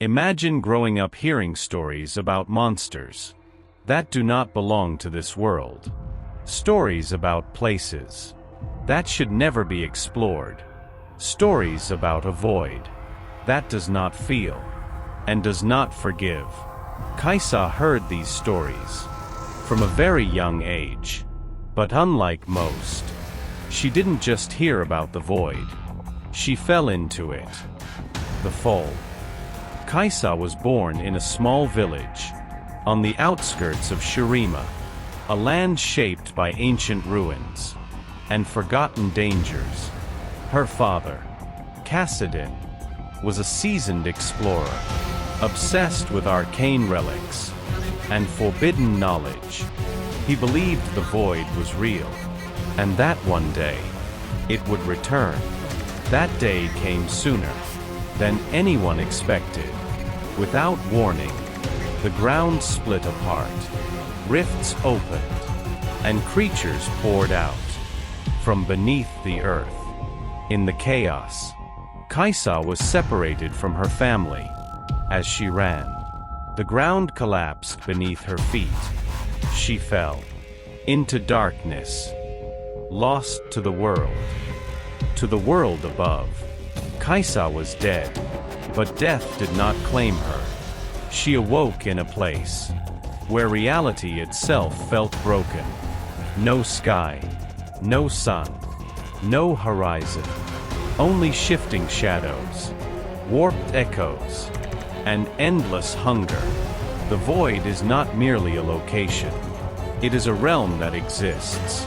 Imagine growing up hearing stories about monsters that do not belong to this world. Stories about places that should never be explored. Stories about a void that does not feel and does not forgive. Kaisa heard these stories from a very young age. But unlike most, she didn't just hear about the void. She fell into it. The fall. Kaisa was born in a small village on the outskirts of Shirima, a land shaped by ancient ruins and forgotten dangers. Her father, Kassadin, was a seasoned explorer, obsessed with arcane relics and forbidden knowledge. He believed the void was real, and that one day it would return. That day came sooner than anyone expected. Without warning, the ground split apart, rifts opened, and creatures poured out from beneath the earth. In the chaos, Kaisa was separated from her family. As she ran, the ground collapsed beneath her feet. She fell into darkness, lost to the world above. Kaisa was dead, but death did not claim her. She awoke in a place where reality itself felt broken. No sky, no sun, no horizon, only shifting shadows, warped echoes, and endless hunger. The void is not merely a location. It is a realm that exists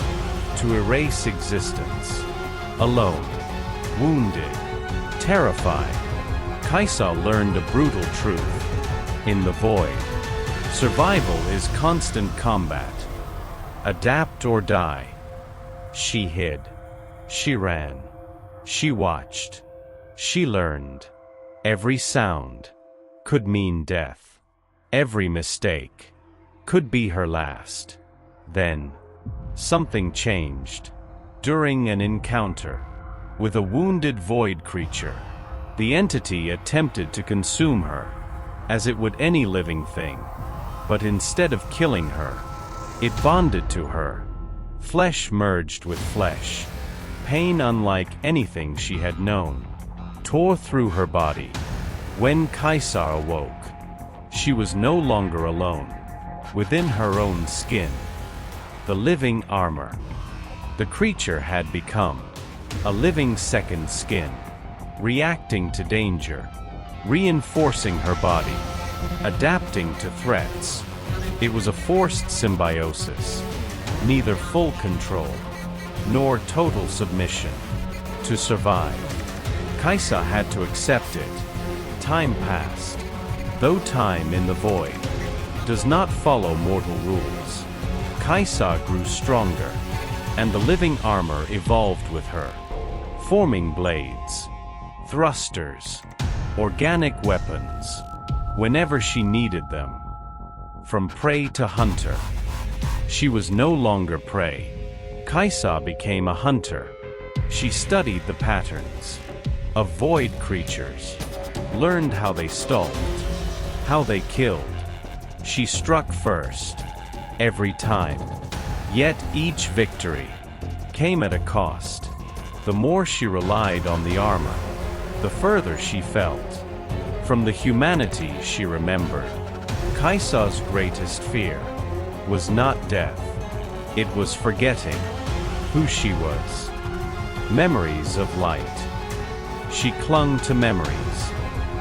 to erase existence. Alone, wounded, terrified, Kaisa learned a brutal truth. In the void, survival is constant combat. Adapt or die. She hid. She ran. She watched. She learned. Every sound could mean death. Every mistake could be her last. Then, something changed. During an encounter with a wounded void creature, the entity attempted to consume her, as it would any living thing. But instead of killing her, it bonded to her. Flesh merged with flesh. Pain unlike anything she had known tore through her body. When Kaisa awoke, she was no longer alone. Within her own skin, the living armor. The creature had become a living second skin, reacting to danger, reinforcing her body, adapting to threats. It was a forced symbiosis, neither full control nor total submission. To survive, Kaisa had to accept it. Time passed. Though time in the void does not follow mortal rules, Kaisa grew stronger, and the living armor evolved with her, forming blades, thrusters, organic weapons, whenever she needed them. From prey to hunter, she was no longer prey. Kaisa became a hunter. She studied the patterns of void creatures, learned how they stalked, how they killed. She struck first, every time. Yet each victory came at a cost. The more she relied on the armor, the further she felt from the humanity she remembered. Kaisa's greatest fear was not death. It was forgetting who she was. Memories of light. She clung to memories,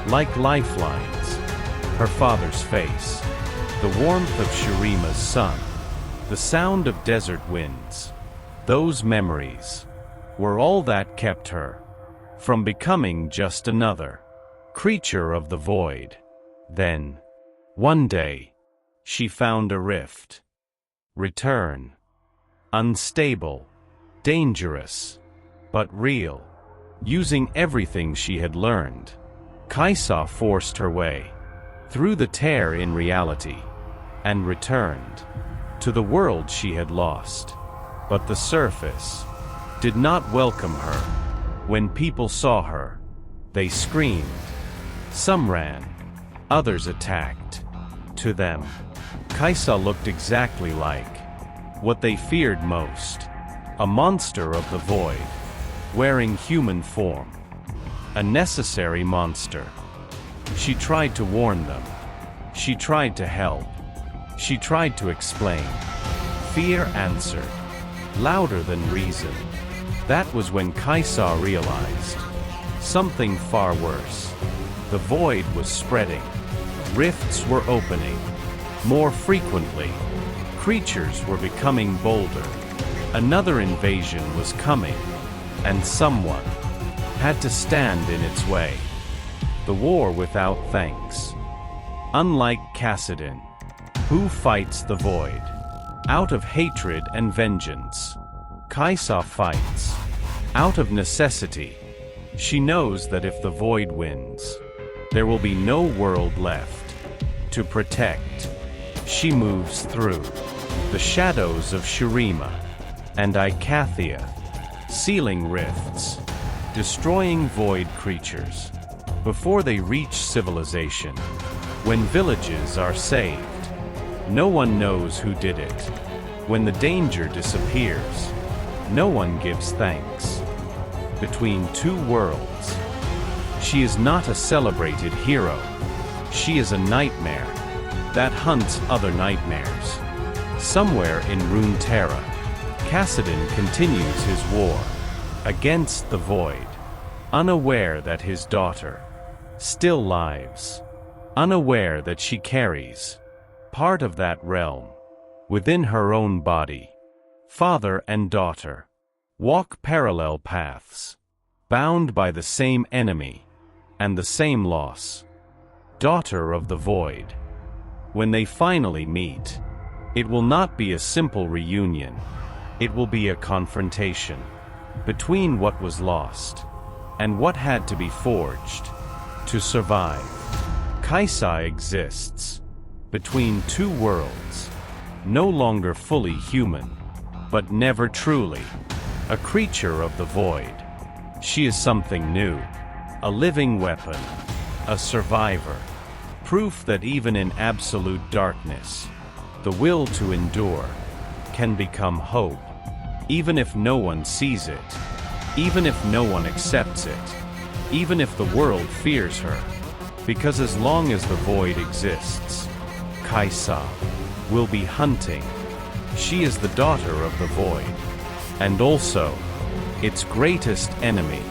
like lifelines. Her father's face, the warmth of Shirima's sun, the sound of desert winds. Those memories were all that kept her from becoming just another creature of the void. Then, one day, she found a rift. Return. Unstable, dangerous, but real. Using everything she had learned, Kaisa forced her way through the tear in reality and returned to the world she had lost. But the surface did not welcome her. When people saw her, they screamed. Some ran, Others attacked. To them, Kaisa looked exactly like what they feared most. A monster of the void, wearing human form. A necessary monster. She tried to warn them. She tried to help. She tried to explain. Fear answered, louder than reason. That was when Kaisa realized something far worse. The void was spreading. Rifts were opening. More frequently, creatures were becoming bolder. Another invasion was coming, and someone had to stand in its way. The war without thanks. Unlike Kassadin, who fights the void out of hatred and vengeance, Kaisa fights out of necessity. She knows that if the void wins, there will be no world left to protect. She moves through the shadows of Shurima and Ikathia, sealing rifts, destroying void creatures before they reach civilization. When villages are saved, no one knows who did it. When the danger disappears, no one gives thanks. Between two worlds, she is not a celebrated hero. She is a nightmare that hunts other nightmares. Somewhere in Runeterra, Kassadin continues his war against the void, unaware that his daughter still lives, unaware that she carries part of that realm within her own body. Father and daughter walk parallel paths, bound by the same enemy and the same loss. Daughter of the void. When they finally meet, it will not be a simple reunion. It will be a confrontation between what was lost and what had to be forged to survive. Kaisa exists between two worlds, no longer fully human, but never truly a creature of the void. She is something new, a living weapon, a survivor, proof that even in absolute darkness, the will to endure can become hope, even if no one sees it, even if no one accepts it, even if the world fears her. Because as long as the void exists, Kaisa will be hunting. She is the daughter of the void, and also its greatest enemy.